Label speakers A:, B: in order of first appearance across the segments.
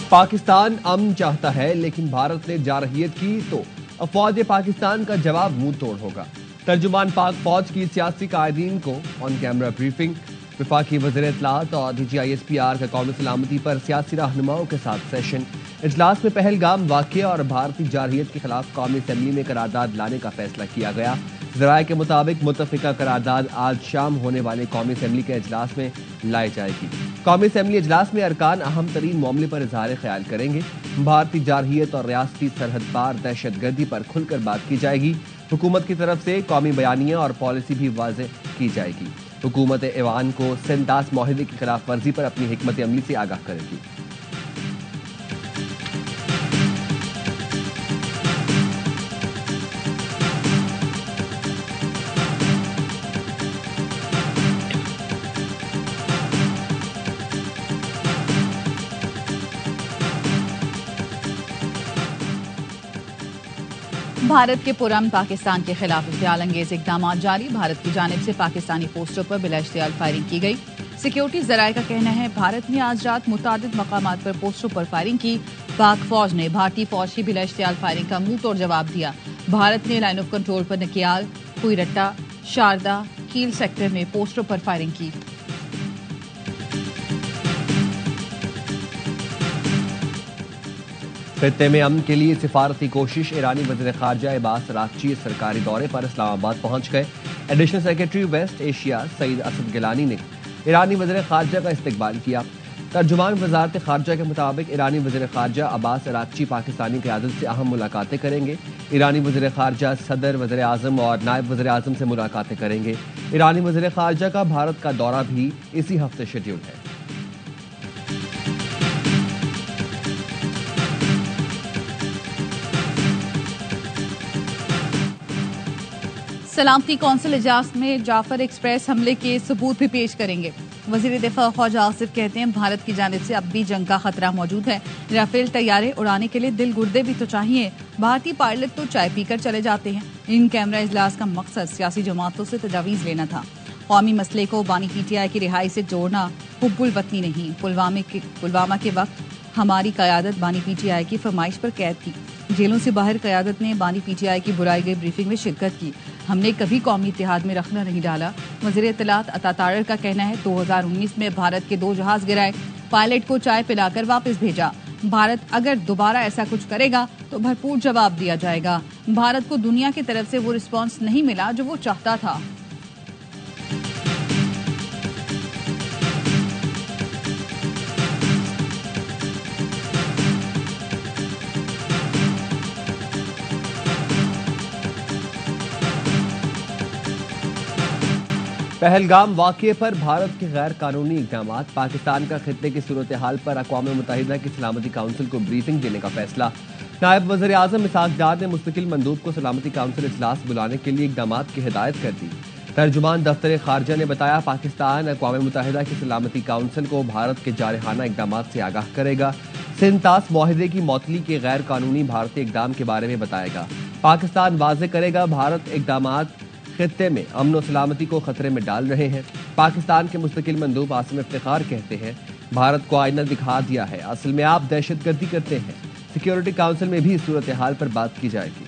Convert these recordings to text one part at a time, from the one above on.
A: پاکستان امن چاہتا ہے لیکن بھارت نے جارحیت کی تو افواج پاکستان کا جواب منہ توڑ ہوگا۔ ترجمان پاک فوج کی سیاسی قائدین کو آن کیمرہ بریفنگ۔ وفاقی وزیر اطلاعات اور DGISPR کا قومی سلامتی پر سیاسی رہنماؤں کے ساتھ سیشن۔ اجلاس میں پہلگام واقعہ اور بھارتی جارحیت کے خلاف قومی اسمبلی میں قرارداد لانے کا فیصلہ کیا گیا۔ ذرائع کے مطابق متفقہ قرارداد آج شام ہونے والے قومی اسمبلی کے اجلاس میں لائی جائے گی۔ قومی اسمبلی اجلاس میں ارکان اہم ترین معاملے پر اظہار خیال کریں گے۔ بھارتی جارحیت اور ریاستی سرحد پار دہشت گردی پر کھل کر بات کی جائے گی۔ حکومت کی طرف سے قومی بیانیہ اور پالیسی بھی واضح کی جائے گی۔ حکومت ایوان کو سنتاس معاہدے کی خلاف ورزی پر اپنی حکمت عملی سے آگاہ کرے گی۔
B: بھارت کے پرامن پاکستان کے خلاف اشتعال انگیز اقدامات جاری۔ بھارت کی جانب سے پاکستانی پوسٹوں پر بلا اشتعال فائرنگ کی گئی۔ سیکیورٹی ذرائع کا کہنا ہے بھارت نے آج رات متعدد مقامات پر پوسٹوں پر فائرنگ کی۔ پاک فوج نے بھارتی فوج کی بلا اشتعال فائرنگ کا منہ توڑ جواب دیا۔ بھارت نے لائن آف کنٹرول پر نکیال، کوئی رٹا، شاردا، کیل سیکٹر میں پوسٹوں پر فائرنگ کی۔
A: خطے میں امن کے لیے سفارتی کوشش۔ ایرانی وزیر خارجہ عباس اراغچی سرکاری دورے پر اسلام آباد پہنچ گئے۔ ایڈیشنل سیکرٹری ویسٹ ایشیا سعید اسد گیلانی نے ایرانی وزیر خارجہ کا استقبال کیا۔ ترجمان وزارت خارجہ کے مطابق ایرانی وزیر خارجہ عباس اراغچی پاکستانی قیادت سے اہم ملاقاتیں کریں گے۔ ایرانی وزیر خارجہ صدر، وزیر اعظم اور نائب وزیر اعظم سے ملاقاتیں کریں گے۔ ایرانی وزیر خارجہ کا بھارت کا دورہ بھی اسی ہفتے شیڈول ہے۔
B: سلامتی کونسل اجلاس میں جعفر ایکسپریس حملے کے ثبوت بھی پیش کریں گے۔ وزیر دفاع خواجہ آصف کہتے ہیں بھارت کی جانب سے اب بھی جنگ کا خطرہ موجود ہے۔ رافیل طیارے اڑانے کے لیے دل گردے بھی تو چاہیے۔ بھارتی پائلٹ تو چائے پی کر چلے جاتے ہیں۔ ان کیمرہ اجلاس کا مقصد سیاسی جماعتوں سے تجاویز لینا تھا۔ قومی مسئلے کو بانی PTI کی رہائی سے جوڑنا حب الوطنی نہیں۔ پلوامہ کے وقت ہماری قیادت بانی PTI کی فرمائش پر قید تھی۔ جیلوں سے باہر قیادت نے بانی PTI کی بلائی گئی بریفنگ میں شرکت کی۔ ہم نے کبھی قومی اتحاد میں رکھنا نہیں ڈالا۔ وزیر اطلاعات عطا طاہر کا کہنا ہے 2019 میں بھارت کے 2 جہاز گرائے، پائلٹ کو چائے پلا کر واپس بھیجا۔ بھارت اگر دوبارہ ایسا کچھ کرے گا تو بھرپور جواب دیا جائے گا۔ بھارت کو دنیا کی طرف سے وہ رسپانس نہیں ملا جو وہ چاہتا تھا۔
A: پہلگام واقعے پر بھارت کے غیر قانونی اقدامات۔ پاکستان کا خطے کی صورتحال پر اقوام متحدہ کی سلامتی کونسل کو بریفنگ دینے کا فیصلہ۔ نائب وزیر اعظم اسحاق ڈار نے مستقل مندوب کو سلامتی کونسل اجلاس بلانے کے لیے اقدامات کی ہدایت کر دی۔ ترجمان دفتر خارجہ نے بتایا پاکستان اقوام متحدہ کی سلامتی کونسل کو بھارت کے جارحانہ اقدامات سے آگاہ کرے گا۔ سنتاس معاہدے کی معطلی کے غیر قانونی بھارتی اقدام کے بارے میں بتائے گا۔ پاکستان واضح کرے گا بھارت اقدامات خطے میں امن و سلامتی کو خطرے میں ڈال رہے ہیں۔ پاکستان کے مستقل مندوب عاصم افتخار کہتے ہیں بھارت کو آئینہ دکھا دیا ہے، اصل میں آپ دہشت گردی کرتے ہیں۔ سیکیورٹی کونسل میں بھی صورتحال پر بات کی جائے گی۔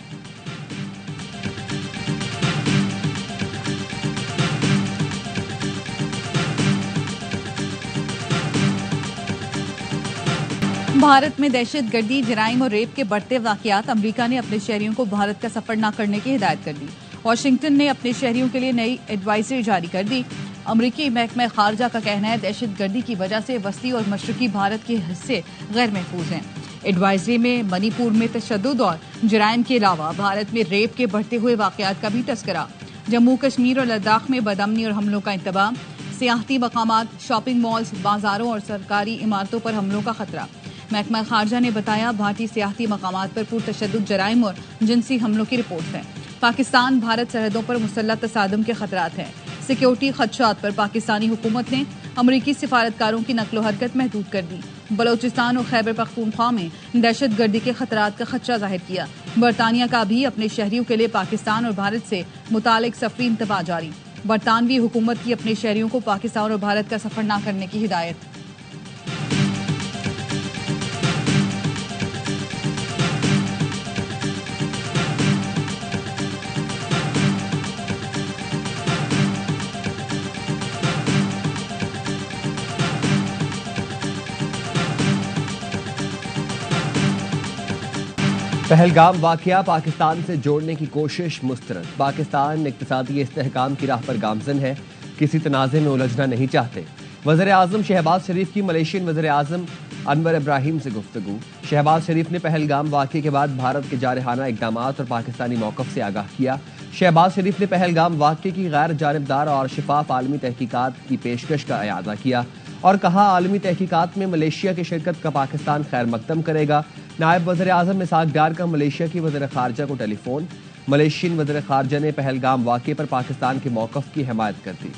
B: بھارت میں دہشت گردی، جرائم اور ریپ کے بڑھتے واقعات۔ امریکہ نے اپنے شہریوں کو بھارت کا سفر نہ کرنے کی ہدایت کر دی۔ واشنگٹن نے اپنے شہریوں کے لیے نئی ایڈوائزری جاری کر دی۔ امریکی محکمہ خارجہ کا کہنا ہے دہشت گردی کی وجہ سے وسطی اور مشرقی بھارت کے حصے غیر محفوظ ہیں۔ ایڈوائزری میں منی پور میں تشدد اور جرائم کے علاوہ بھارت میں ریپ کے بڑھتے ہوئے واقعات کا بھی تذکرہ۔ جموں کشمیر اور لداخ میں بدامنی اور حملوں کا انتباہ۔ سیاحتی مقامات، شاپنگ مالز، بازاروں اور سرکاری عمارتوں پر حملوں کا خطرہ۔ محکمہ خارجہ نے بتایا بھارتی سیاحتی مقامات پر پرتشدد جرائم اور جنسی حملوں کی رپورٹ ہے۔ پاکستان بھارت سرحدوں پر مسلح تصادم کے خطرات ہیں۔ سیکیورٹی خدشات پر پاکستانی حکومت نے امریکی سفارتکاروں کی نقل و حرکت محدود کر دی۔ بلوچستان اور خیبر پختونخوا میں دہشت گردی کے خطرات کا خدشہ ظاہر کیا۔ برطانیہ کا بھی اپنے شہریوں کے لیے پاکستان اور بھارت سے متعلق سفری انتباہ جاری۔ برطانوی حکومت کی اپنے شہریوں کو پاکستان اور بھارت کا سفر نہ کرنے کی ہدایت۔
A: پہلگام واقعہ پاکستان سے جوڑنے کی کوشش مسترد۔ پاکستان اقتصادی استحکام کی راہ پر گامزن ہے، کسی تنازع میں الجھنا نہیں چاہتے۔ وزیر اعظم شہباز شریف کی ملیشین وزیر اعظم انور ابراہیم سے گفتگو۔ شہباز شریف نے پہلگام واقعے کے بعد بھارت کے جارحانہ اقدامات اور پاکستانی موقف سے آگاہ کیا۔ شہباز شریف نے پہلگام واقعے کی غیر جانبدار اور شفاف عالمی تحقیقات کی پیشکش کا اعادہ کیا اور کہا عالمی تحقیقات میں ملیشیا کی شرکت کا پاکستان خیر مقدم کرے گا۔ نائب وزیر اعظم اسحاق ڈار کا ملیشیا کی وزیر خارجہ کو ٹیلی فون۔ ملیشین وزیر خارجہ نے پہلگام واقعے پر پاکستان کے موقف کی حمایت کر دی۔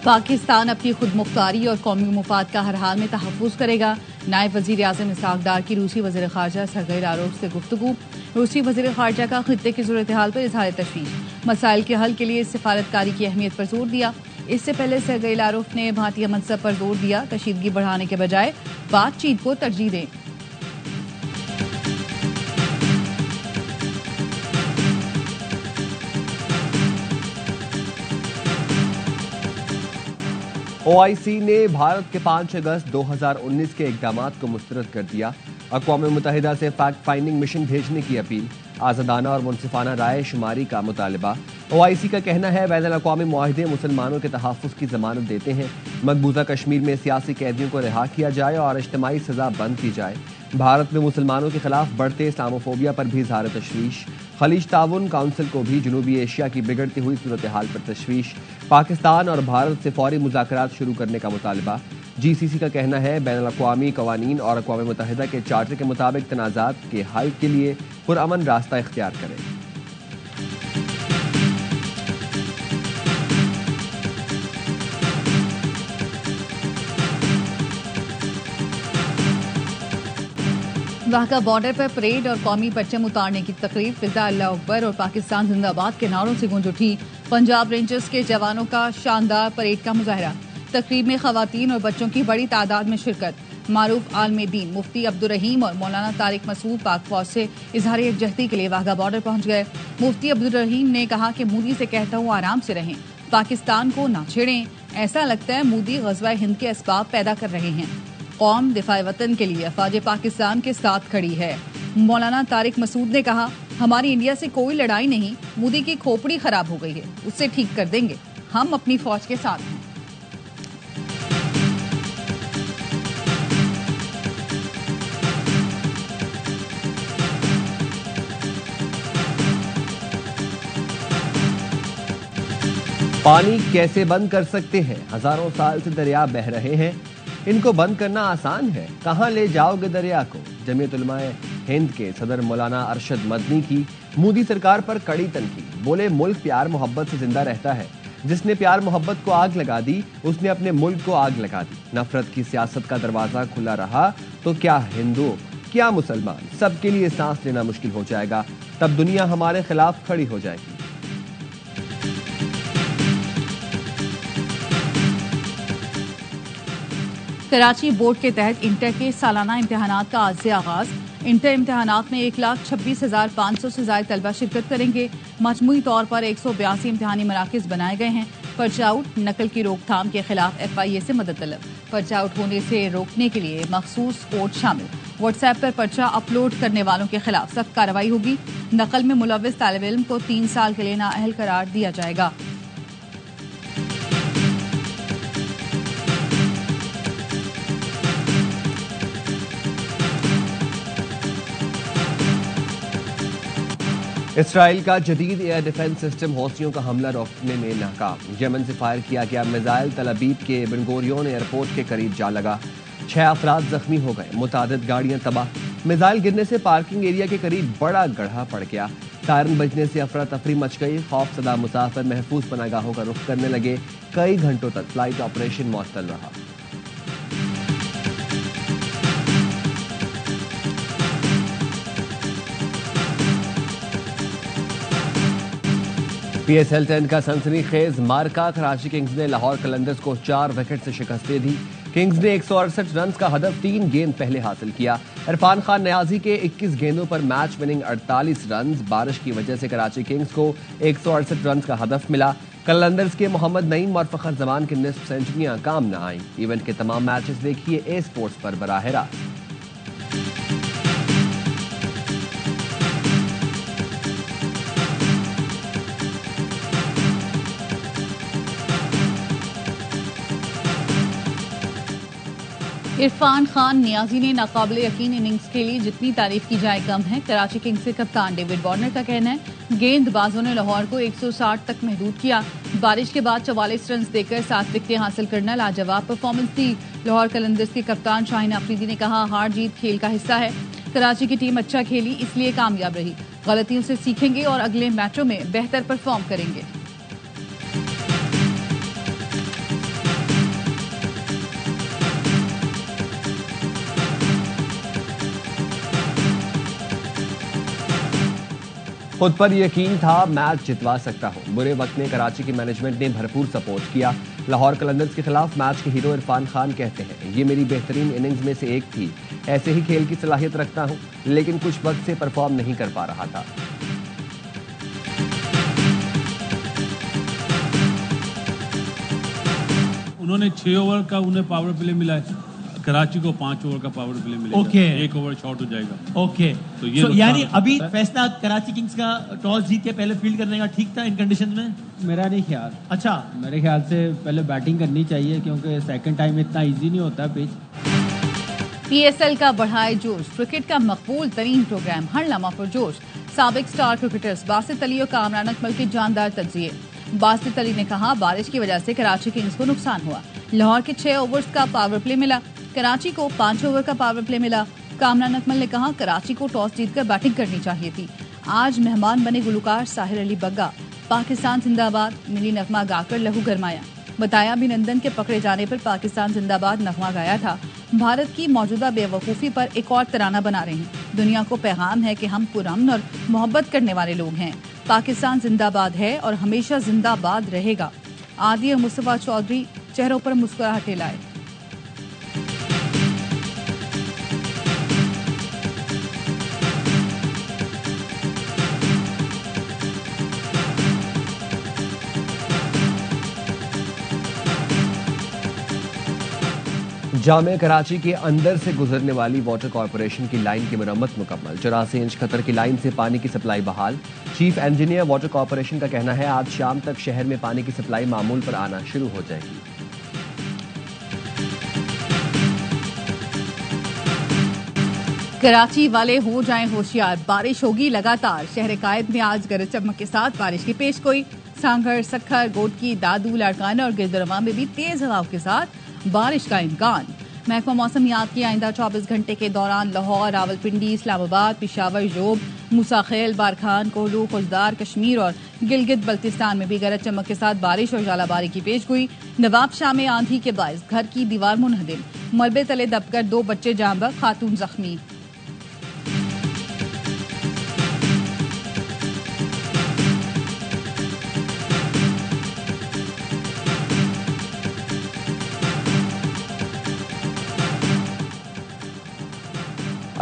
B: پاکستان اپنی خود مختاری اور قومی مفاد کا ہر حال میں تحفظ کرے گا۔ نائب وزیر اعظم اسحاق ڈار کی روسی وزیر خارجہ سرگئی لاروف سے گفتگو۔ روسی وزیر خارجہ کا خطے کی صورتحال پر اظہار تشویش، مسائل کے حل کے لیے سفارتکاری کی اہمیت پر زور دیا۔ اس سے پہلے سرگئی لاروف نے بھارتی منصب پر زور دیا، کشیدگی بڑھانے کے بجائے بات چیت کو ترجیح دیں۔
A: OIC نے بھارت کے 5 اگست 2019 کے اقدامات کو مسترد کر دیا۔ اقوام متحدہ سے فیکٹ فائنڈنگ مشن بھیجنے کی اپیل، آزادانہ اور منصفانہ رائے شماری کا مطالبہ۔ OIC کا کہنا ہے بین الاقوامی معاہدے مسلمانوں کے تحفظ کی ضمانت دیتے ہیں، مقبوضہ کشمیر میں سیاسی قیدیوں کو رہا کیا جائے اور اجتماعی سزا بند کی جائے۔ بھارت میں مسلمانوں کے خلاف بڑھتے اسلاموفوبیا پر بھی اظہار تشویش۔ خلیج تعاون کونسل کو بھی جنوبی ایشیا کی بگڑتی ہوئی صورتحال پر تشویش۔ پاکستان اور بھارت سے فوری مذاکرات شروع کرنے کا مطالبہ۔ GCC کا کہنا ہے بین الاقوامی قوانین اور اقوام متحدہ کے چارٹر کے مطابق تنازعات کے حل کے لیے پرامن راستہ اختیار کرے۔
B: واہگہ بارڈر پر پریڈ اور قومی پرچم اتارنے کی تقریب، فضا اللہ اکبر اور پاکستان زندہ باد کے نعروں سے گونج اٹھی۔ پنجاب رینجرز کے جوانوں کا شاندار پریڈ کا مظاہرہ۔ تقریب میں خواتین اور بچوں کی بڑی تعداد میں شرکت۔ معروف عالم دین مفتی عبدالرحیم اور مولانا طارق مسعود پاک فوج سے اظہار یکجہتی کے لیے واہگہ بارڈر پہنچ گئے۔ مفتی عبدالرحیم نے کہا کہ مودی سے کہتا ہوں آرام سے رہیں، پاکستان کو نہ چھیڑیں، ایسا لگتا ہے مودی غزوہ ہند کے اسباب پیدا کر رہے ہیں۔ قوم دفاع وطن کے لیے افواج پاکستان کے ساتھ کھڑی ہے۔ مولانا طارق مسعود نے کہا ہماری انڈیا سے کوئی لڑائی نہیں، مودی کی کھوپڑی خراب ہو گئی ہے، اسے ٹھیک کر دیں گے، ہم اپنی فوج کے ساتھ ہیں۔
A: پانی کیسے بند کر سکتے ہیں؟ ہزاروں سال سے دریا بہہ رہے ہیں، ان کو بند کرنا آسان ہے، کہاں لے جاؤ گے دریا کو؟ جمعیت علماء ہند کے صدر مولانا ارشد مدنی کی مودی سرکار پر کڑی تنقید۔ بولے ملک پیار محبت سے زندہ رہتا ہے، جس نے پیار محبت کو آگ لگا دی اس نے اپنے ملک کو آگ لگا دی۔ نفرت کی سیاست کا دروازہ کھلا رہا تو کیا ہندو کیا مسلمان، سب کے لیے سانس لینا مشکل ہو جائے گا، تب دنیا ہمارے خلاف کھڑی ہو جائے گی۔
B: کراچی بورڈ کے تحت انٹر کے سالانہ امتحانات کا آج سے آغاز۔ انٹر امتحانات میں 1,26,500 سے زائد طلبہ شرکت کریں گے۔ مجموعی طور پر 182 امتحانی مراکز بنائے گئے ہیں۔ پرچہ آؤٹ، نقل کی روک تھام کے خلاف FIA سے مدد طلب۔ پرچہ آؤٹ ہونے سے روکنے کے لیے مخصوص کوڈ شامل۔ واٹس ایپ پر پرچہ اپلوڈ کرنے والوں کے خلاف سخت کارروائی ہوگی۔ نقل میں ملوث طالب علم کو 3 سال کے لیے نااہل قرار دیا جائے گا۔
A: اسرائیل کا جدید ایئر ڈیفنس سسٹم حوثیوں کا حملہ روکنے میں ناکام۔ یمن سے فائر کیا گیا میزائل تل ابیب کے بن گوریون ایئرپورٹ کے قریب جا لگا، 6 افراد زخمی ہو گئے، متعدد گاڑیاں تباہ۔ میزائل گرنے سے پارکنگ ایریا کے قریب بڑا گڑھا پڑ گیا، سائرن بجنے سے افراتفری مچ گئی، خوف زدہ مسافر محفوظ پناہ گاہوں کا رخ کرنے لگے، کئی گھنٹوں تک فلائٹ آپریشن معطل رہا۔ PSL 10 کا سنسنی خیز مارکا، کراچی کنگز نے لاہور قلندرز کو 4 وکٹ سے شکست دے دی۔ کنگز نے 168 رنز کا ہدف 3 گیند پہلے حاصل کیا۔ عرفان خان نیازی کے 21 گیندوں پر میچ وننگ 48 رنز۔ بارش کی وجہ سے کراچی کنگز کو 168 رنز کا ہدف ملا۔ قلندرز کے محمد نعیم اور فخر زمان کی نصف سینچریاں کام نہ آئیں۔ ایونٹ کے تمام میچز دیکھیے اے اسپورٹس پر براہ راست۔
B: عرفان خان نیازی نے ناقابل یقین اننگز کھیلی، جتنی تعریف کی جائے کم ہے۔ کراچی کنگز کے کپتان ڈیوڈ وارنر کا کہنا ہے گیند بازوں نے لاہور کو 160 تک محدود کیا۔ بارش کے بعد 44 رنز دے کر 7 وکٹیں حاصل کرنا لاجواب پرفارمنس تھی۔ لاہور قلندرز کے کپتان شاہین آفریدی نے کہا ہار جیت کھیل کا حصہ ہے، کراچی کی ٹیم اچھا کھیلی اس لیے کامیاب رہی، غلطیوں سے سیکھیں گے اور اگلے میچوں میں بہتر پرفارم کریں گے۔
A: خود پر یقین تھا میچ جتوا سکتا ہوں، برے وقت میں کراچی کی مینجمنٹ نے بھرپور سپورٹ کیا۔ لاہور قلندرز کے خلاف میچ کے ہیرو عرفان خان کہتے ہیں یہ میری بہترین اننگز میں سے ایک تھی، ایسے ہی کھیل کی صلاحیت رکھتا ہوں لیکن کچھ وقت سے پرفارم نہیں کر پا رہا تھا۔
C: انہوں نے 6 اوور کا انہیں پاور پلے ملا ہے، کراچی کو 5 اوور کا پاور پلے ملے گا، 1 اوور شارٹ ہو جائے گا۔
D: اوکے،
C: تو یہ
D: یعنی ابھی فیصلہ کراچی کنگز کا ٹاس جیت کے پہلے فیلڈ کرنے کا ٹھیک تھا ان کنڈیشن میں؟
E: میرا نہیں خیال۔
D: اچھا،
E: میرے خیال سے پہلے بیٹنگ کرنی چاہیے کیونکہ سیکنڈ ٹائم اتنا ایزی نہیں ہوتا پچ۔
B: PSL کا بڑھائے جوش، کرکٹ کا مقبول ترین پروگرام، ہر لمحہ پرجوش۔ سابق سٹار کرکٹرز باسط علی اور کامران اکمل کے جاندار تجزیے۔ باسط علی نے کہا بارش کی وجہ سے کراچی کنگز کو نقصان ہوا، لاہور کے 6 اوورز کا پاور پلے ملا، کراچی کو 5 اوور کا پاور پلے ملا۔ کامران اکمل نے کہا کراچی کو ٹاس جیت کر بیٹنگ کرنی چاہیے تھی۔ آج مہمان بنے گلوکار ساحر علی بگا، پاکستان زندہ باد ملی نغمہ گا کر لہو گرمایا۔ بتایا ابھینندن کے پکڑے جانے پر پاکستان زندہ باد نغمہ گایا تھا۔ بھارت کی موجودہ بے وقوفی پر ایک اور ترانہ بنا رہے ہیں، دنیا کو پیغام ہے کہ ہم پرامن اور محبت کرنے والے لوگ ہیں، پاکستان زندہ باد ہے اور ہمیشہ زندہ باد رہے گا۔ عادی اور مصطفیٰ چودھری چہروں پر مسکراہٹیں لائے۔
A: جامع کراچی کے اندر سے گزرنے والی واٹر کارپوریشن کی لائن کی مرمت مکمل، 84 انچ قطر کی لائن سے پانی کی سپلائی بحال۔ چیف انجینئر واٹر کارپوریشن کا کہنا ہے آج شام تک شہر میں پانی کی سپلائی معمول پر آنا شروع ہو جائے گی۔
B: کراچی والے ہو جائیں ہوشیار، بارش ہوگی لگاتار۔ شہر قائد میں آج گرج چمک کے ساتھ بارش کی پیش گوئی۔ سانگھر، سکھر، گوٹکی، دادو، لاڑکانہ اور گردرواں میں بھی تیز ہواؤں کے ساتھ بارش کا امکان۔ محکمہ موسمیات کی آئندہ 24 گھنٹے کے دوران لاہور، راولپنڈی، اسلام آباد، پشاور، جوب، موسیٰ خیل، بارکھان، کوہلو، خضدار، کشمیر اور گلگت بلتستان میں بھی گرج چمک کے ساتھ بارش اور ژالہ باری کی پیش گوئی۔ نواب شاہ میں آندھی کے باعث گھر کی دیوار منہدم، ملبے تلے دب کر 2 بچے جاں بحق، خاتون زخمی۔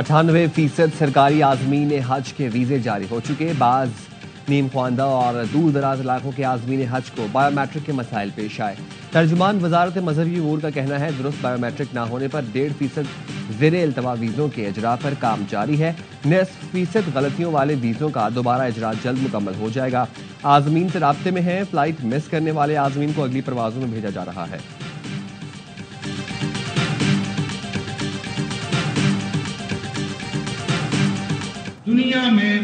A: %98 سرکاری عازمین حج کے ویزے جاری ہو چکے۔ بعض نیم خواندہ اور دور دراز علاقوں کے عازمین حج کو بایو میٹرک کے مسائل پیش آئے۔ ترجمان وزارت مذہبی امور کا کہنا ہے درست بایو میٹرک نہ ہونے پر 1.5% زیر التوا ویزوں کے اجرا پر کام جاری ہے۔ 0.5% غلطیوں والے ویزوں کا دوبارہ اجرا جلد مکمل ہو جائے گا۔ عازمین سے رابطے میں ہیں، فلائٹ مس کرنے والے عازمین کو اگلی پروازوں میں بھیجا جا رہا ہے۔
F: دنیا میں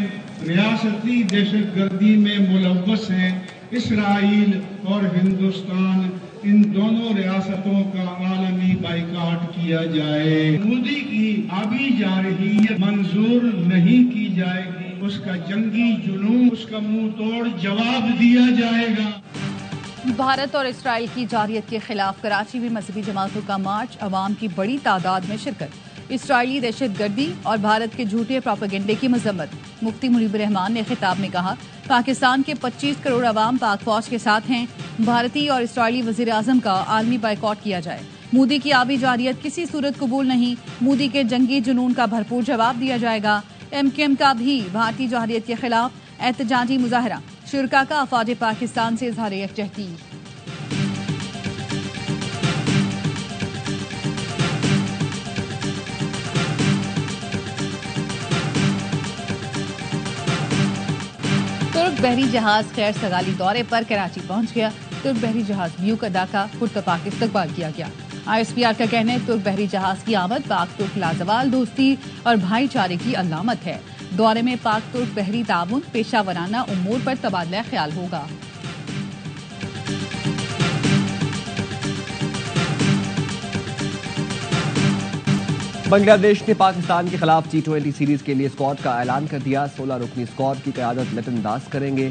F: ریاستی دہشت گردی میں ملوث ہیں اسرائیل اور ہندوستان، ان دونوں ریاستوں کا عالمی بائیکاٹ کیا جائے۔ مودی کی آبی جارحیت منظور نہیں کی جائے گی، اس کا جنگی جنون، اس کا منہ توڑ جواب دیا جائے گا۔
B: بھارت اور اسرائیل کی جارحیت کے خلاف کراچی میں مذہبی جماعتوں کا مارچ، عوام کی بڑی تعداد میں شرکت۔ اسرائیلی دہشت گردی اور بھارت کے جھوٹے پروپیگنڈے کی مذمت۔ مفتی منیب الرحمان نے خطاب میں کہا پاکستان کے 25 کروڑ عوام پاک فوج کے ساتھ ہیں. بھارتی اور اسرائیلی وزیر اعظم کا عالمی بائیکاٹ کیا جائے. مودی کی آبی جارحیت کسی صورت قبول نہیں. مودی کے جنگی جنون کا بھرپور جواب دیا جائے گا. MQM کا بھی بھارتی جارحیت کے خلاف احتجاجی مظاہرہ. شرکا کا افواج پاکستان سے اظہار یکجہتی. ترک بحری جہاز خیر سگالی دورے پر کراچی پہنچ گیا. ترک بحری جہاز بیوک ادا کا پرتپاک استقبال کیا گیا. ISPR کا کہنا ہے ترک بحری جہاز کی آمد پاک ترک لازوال دوستی اور بھائی چارے کی علامت ہے. دورے میں پاک ترک بحری تعاون پیشہ ورانہ امور پر تبادلہ خیال ہوگا.
A: بنگلہ دیش نے پاکستان کے خلاف T20 سیریز کے لیے اسکواڈ کا اعلان کر دیا. 16 رکنی اسکواڈ کی قیادت لٹن داس کریں گے.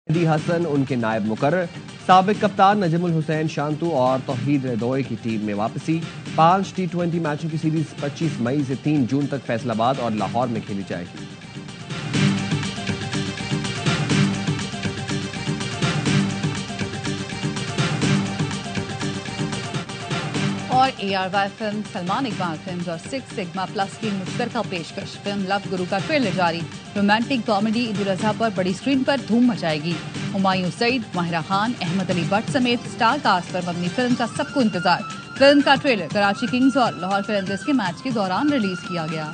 A: مہدی حسن ان کے نائب مقرر. سابق کپتان نجم الحسین شانتو اور توحید ردوئی کی ٹیم میں واپسی. 5 T20 میچوں کی سیریز 25 مئی سے 3 جون تک فیصل آباد اور لاہور میں کھیلی جائے گی.
B: اور ARY film Salman Iqbal films اور 6 سگما پلس کی مشترکہ پیشکش. فلم لو گرو کا ٹریلر جاری. رومانٹک کامیڈی عید الاضحیٰ پر بڑی اسکرین پر دھوم مچائے گی. ہمایوں سعید، ماہرہ خان، احمد علی بٹ سمیت اسٹار کاسٹ پر مبنی فلم کا سب کو انتظار. فلم کا ٹریلر کراچی کنگز اور لاہور قلندرز کے میچ کے دوران ریلیز کیا گیا.